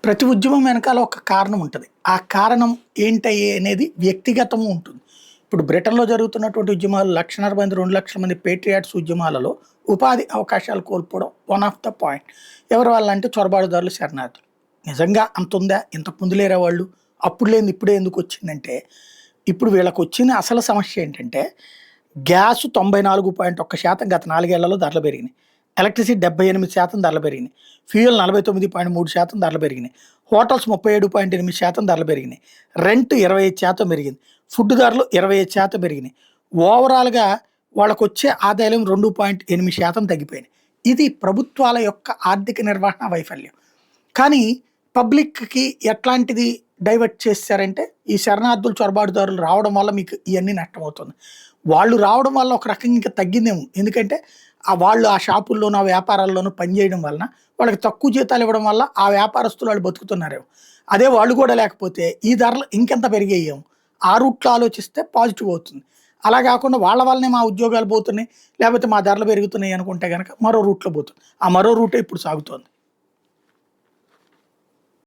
ప్రతి ఉద్యమం వెనకాల ఒక కారణం ఉంటుంది. ఆ కారణం ఏంటయ్యే అనేది వ్యక్తిగతం ఉంటుంది. ఇప్పుడు బ్రిటన్‌లో జరుగుతున్నటువంటి ఉద్యమాలు 1,50,000 మంది, 2,00,000 మంది పేట్రియాట్స్ ఉద్యమాలలో ఉపాధి అవకాశాలు కోల్పోవడం వన్ ఆఫ్ ద పాయింట్. ఎవరు వాళ్ళంటే చొరబాటుదారులు, శరణార్థులు. నిజంగా అంతుందా? ఇంతకుముందు లేరా వాళ్ళు? అప్పుడు లేనిది ఇప్పుడే ఎందుకొచ్చిందంటే, ఇప్పుడు వీళ్ళకొచ్చిన అసలు సమస్య ఏంటంటే, గ్యాసు 94.1% గత 4 ఏళ్లలో ధరలు పెరిగినాయి. ఎలక్ట్రిసిటీ 78% ధరలు పెరిగినాయి. ఫ్యూయల్ 49.3% ధరలు పెరిగినాయి. హోటల్స్ 37.8% ధరలు పెరిగినాయి. రెంట్ 25% పెరిగింది. ఫుడ్ ధరలు 25% పెరిగినాయి. ఓవరాల్‌గా వాళ్ళకొచ్చే ఆదాయం 2.8% తగ్గిపోయినాయి. ఇది ప్రభుత్వాల యొక్క ఆర్థిక నిర్వహణ వైఫల్యం. కానీ పబ్లిక్‌కి ఎట్లాంటిది డైవర్ట్ చేసేసారంటే, ఈ శరణార్థులు, చొరబాటుదారులు రావడం వల్ల మీకు ఇయన్నీ నష్టమవుతుంది. వాళ్ళు రావడం వల్ల ఒక రకంగా ఇంకా తగ్గిందేమో. ఎందుకంటే వాళ్ళు ఆ షాపుల్లోనూ, ఆ వ్యాపారాల్లోనూ పనిచేయడం వలన వాళ్ళకి తక్కువ జీతాలు ఇవ్వడం వల్ల ఆ వ్యాపారస్తులు వాళ్ళు బతుకుతున్నారేమో. అదే వాళ్ళు కూడా లేకపోతే ఈ ధరలు ఇంకెంత పెరిగేయేమో. ఆ రూట్‌లో ఆలోచిస్తే పాజిటివ్ అవుతుంది. అలా కాకుండా వాళ్ళ వల్లనే మా ఉద్యోగాలు పోతున్నాయి, లేకపోతే మా ధరలు పెరుగుతున్నాయి అనుకుంటే గనక మరో రూట్‌లో పోతుంది. ఆ మరో రూటే ఇప్పుడు సాగుతోంది.